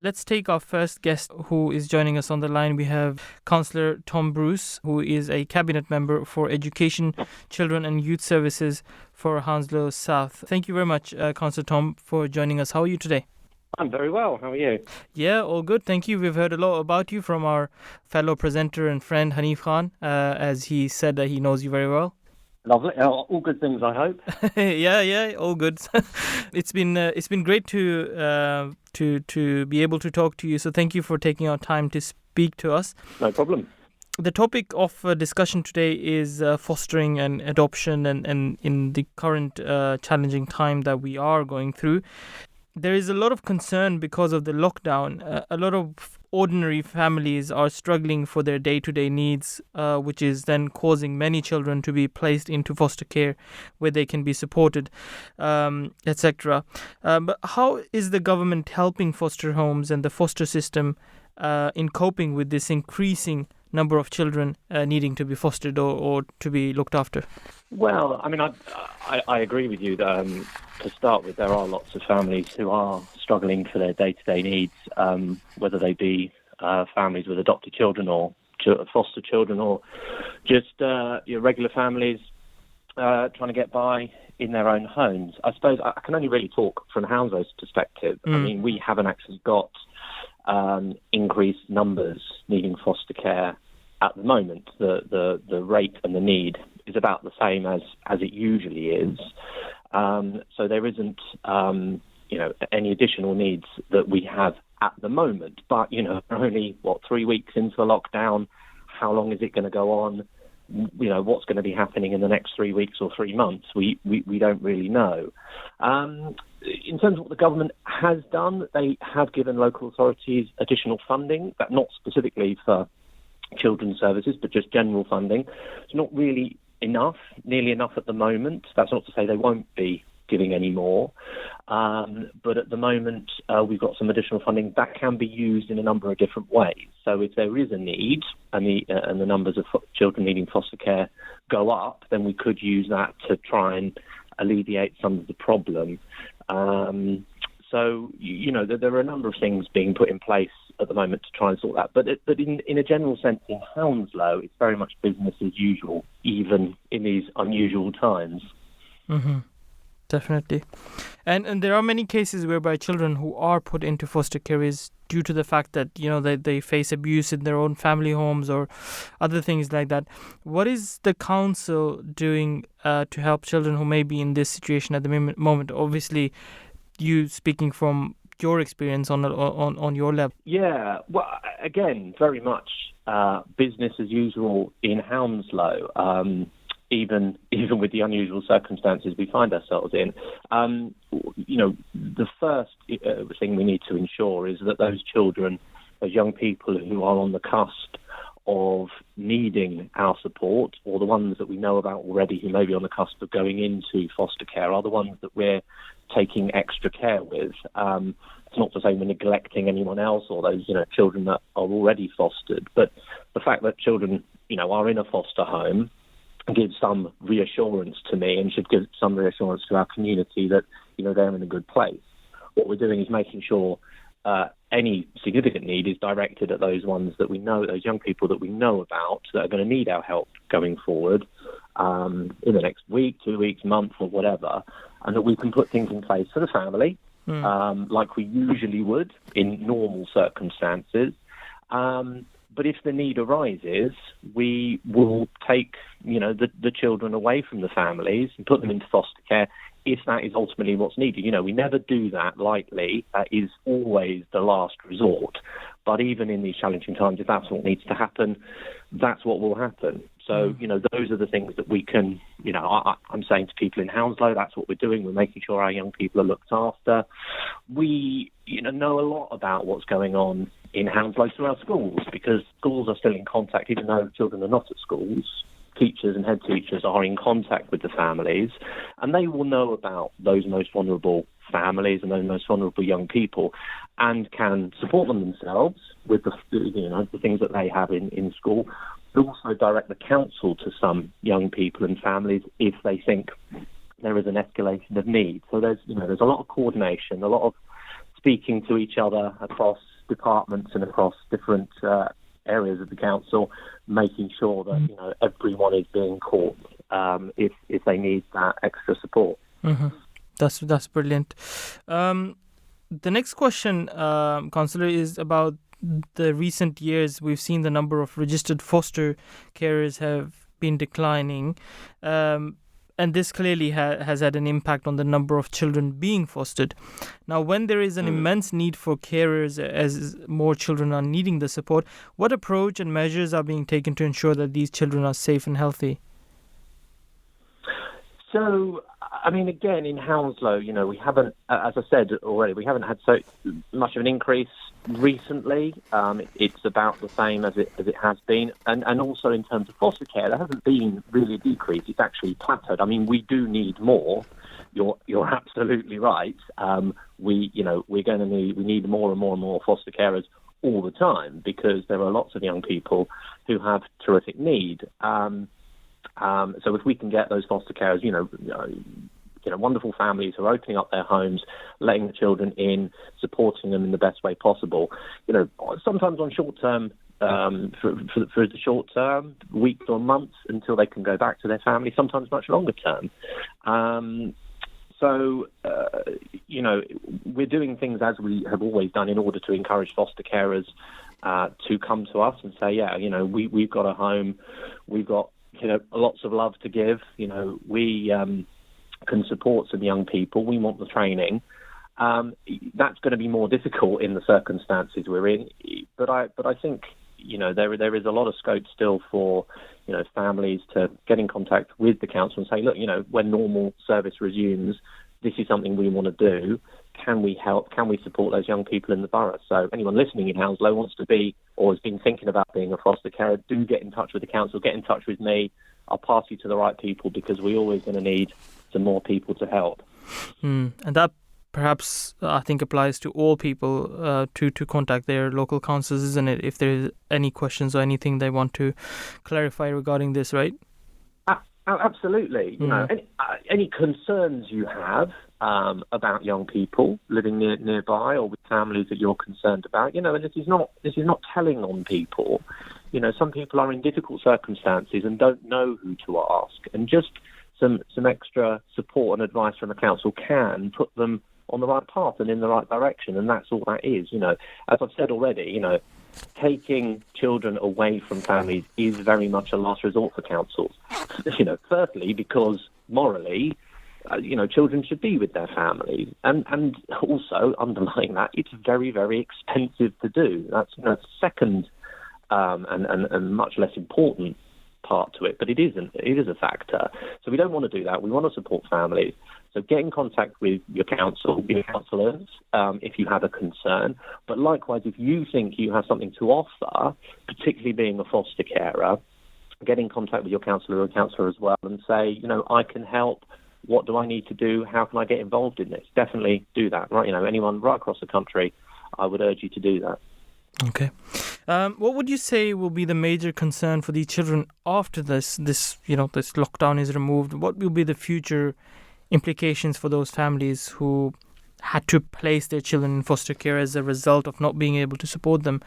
Let's take our first guest who is joining us on the line. We have Councillor Tom Bruce, who is a Cabinet Member for Education, Children and Youth Services for Hounslow South. Thank you very much, Councillor Tom, for joining us. How are you today? I'm very well. How are you? Yeah, all good. Thank you. We've heard a lot about you from our fellow presenter and friend Hanif Khan, as he said that he knows you very well. Lovely. All good things, I hope. yeah, all good. It's been great to be able to talk to you. So thank you for taking our time to speak to us. No problem. The topic of discussion today is fostering and adoption, and in the current challenging time that we are going through. There is a lot of concern because of the lockdown. A lot of ordinary families are struggling for their day-to-day needs, which is then causing many children to be placed into foster care where they can be supported, etc. But how is the government helping foster homes and the foster system in coping with this increasing number of children needing to be fostered or to be looked after? Well, I mean, I agree with you that to start with, there are lots of families who are struggling for their day-to-day needs, whether they be families with adopted children or foster children, or just your regular families trying to get by in their own homes. I suppose I can only really talk from Hounslow's perspective. I mean, we haven't actually got increased numbers needing foster care at the moment. The rate and the need is about the same as it usually is. So there isn't any additional needs that we have at the moment. But we're only 3 weeks into the lockdown. How long is it going to go on? What's going to be happening in the next 3 weeks or 3 months? We don't really know. In terms of what the government has done, they have given local authorities additional funding, but not specifically for children's services, but just general funding. It's not really nearly enough at the moment. That's not to say they won't be giving any more. But at the moment, we've got some additional funding that can be used in a number of different ways. So if there is a need and the numbers of children needing foster care go up, then we could use that to try and alleviate some of the problem. So, there are a number of things being put in place at the moment to try and sort that. But in a general sense, in Hounslow, it's very much business as usual, even in these unusual times. Mm-hmm. Definitely. And there are many cases whereby children who are put into foster care is due to the fact that, they face abuse in their own family homes or other things like that. What is the council doing to help children who may be in this situation at the moment? Obviously, you speaking from your experience on your level. Yeah, well, again, very much business as usual in Hounslow. Even with the unusual circumstances we find ourselves in. The first thing we need to ensure is that those children, those young people who are on the cusp of needing our support, or the ones that we know about already who may be on the cusp of going into foster care, are the ones that we're taking extra care with. It's not to say we're neglecting anyone else or those children that are already fostered, but the fact that children are in a foster home gives some reassurance to me and should give some reassurance to our community that they're in a good place. What we're doing is making sure any significant need is directed at those ones that we know, those young people that we know about that are going to need our help going forward in the next week, 2 weeks, month, or whatever, and that we can put things in place for the family like we usually would in normal circumstances. But if the need arises, we will take, the children away from the families and put them into foster care if that is ultimately what's needed. We never do that lightly. That is always the last resort. But even in these challenging times, if that's what needs to happen, that's what will happen. So, those are the things that we can, I'm saying to people in Hounslow, that's what we're doing. We're making sure our young people are looked after. We, know a lot about what's going on in Hounslow through our schools, because schools are still in contact, even though children are not at schools. Teachers and head teachers are in contact with the families, and they will know about those most vulnerable families and those most vulnerable young people, and can support them themselves with the things that they have in school, but also direct the council to some young people and families if they think there is an escalation of need. So there's a lot of coordination, a lot of speaking to each other across departments and across different areas of the council, making sure that everyone is being caught if they need that extra support. Mm-hmm. That's brilliant. The next question, Councillor, is about the recent years. We've seen the number of registered foster carers have been declining, and this clearly has had an impact on the number of children being fostered. Now, when there is an immense need for carers as more children are needing the support, what approach and measures are being taken to ensure that these children are safe and healthy? So, I mean, again, in Hounslow, we haven't, as I said already, we haven't had so much of an increase recently. It's about the same as it has been. And also in terms of foster care, there hasn't been really a decrease. It's actually plateaued. I mean, we do need more. You're absolutely right. We need more and more and more foster carers all the time, because there are lots of young people who have terrific need. So if we can get those foster carers, wonderful families who are opening up their homes, letting the children in, supporting them in the best way possible, sometimes on short term, for the short term, weeks or months until they can go back to their family, sometimes much longer term. We're doing things as we have always done in order to encourage foster carers to come to us and say, we've got a home, we've got lots of love to give. We can support some young people. We want the training. That's going to be more difficult in the circumstances we're in. But I think there is a lot of scope still for families to get in contact with the council and say, look, when normal service resumes, this is something we want to do. Can we help? Can we support those young people in the borough? So anyone listening in Hounslow wants to be or has been thinking about being a foster carer, do get in touch with the council, get in touch with me. I'll pass you to the right people, because we're always going to need some more people to help. And that perhaps, I think, applies to all people to contact their local councils, isn't it? If there's any questions or anything they want to clarify regarding this, right? Absolutely. Any concerns you have about young people living nearby or with families that you're concerned about, and this is not telling on people. Some people are in difficult circumstances and don't know who to ask, and just some extra support and advice from the council can put them on the right path and in the right direction, and that's all that is. As I've said already, taking children away from families is very much a last resort for councils. Firstly, because morally, children should be with their families, and also underlying that, it's very, very expensive to do. That's second and much less important part to it, but it is a factor. So we don't want to do that. We want to support families. So get in contact with your council, your councillors, if you have a concern. But likewise, if you think you have something to offer, particularly being a foster carer, get in contact with your councillor or councillor as well and say, I can help. What do I need to do? How can I get involved in this? Definitely do that. Right? Anyone right across the country, I would urge you to do that. Okay. What would you say will be the major concern for these children after this lockdown is removed? What will be the future implications for those families who had to place their children in foster care as a result of not being able to support them?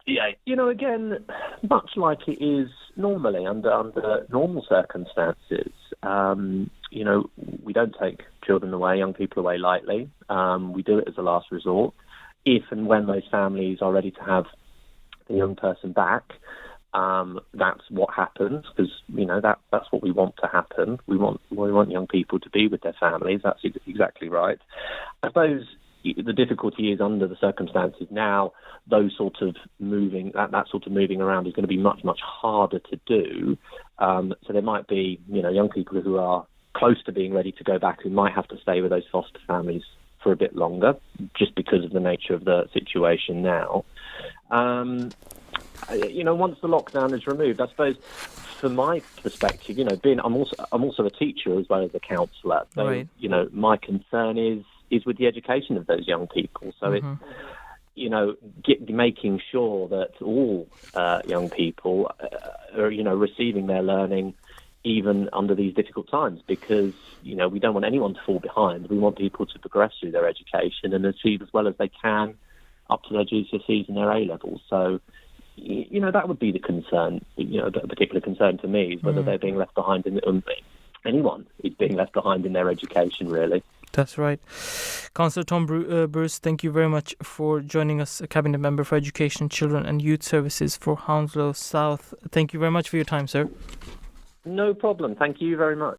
Yeah, again, much like it is normally under normal circumstances, we don't take children away, young people away lightly. We do it as a last resort. If and when those families are ready to have the young person back, that's what happens, because that's what we want to happen. We want young people to be with their families. That's exactly right. I suppose the difficulty is, under the circumstances now, those sort of moving around is going to be much, much harder to do. So there might be young people who are close to being ready to go back who might have to stay with those foster families for a bit longer, just because of the nature of the situation now. Once the lockdown is removed, I suppose, from my perspective, I'm also a teacher as well as a counsellor. So, right. My concern is with the education of those young people. So it's making sure that all young people are receiving their learning even under these difficult times, because, we don't want anyone to fall behind. We want people to progress through their education and achieve as well as they can up to their GCSEs and their A-levels. So, that would be the concern. A particular concern to me is whether they're being left behind anyone is being left behind in their education, really. That's right. Councillor Tom Bruce, thank you very much for joining us, a Cabinet Member for Education, Children and Youth Services for Hounslow South. Thank you very much for your time, sir. No problem. Thank you very much.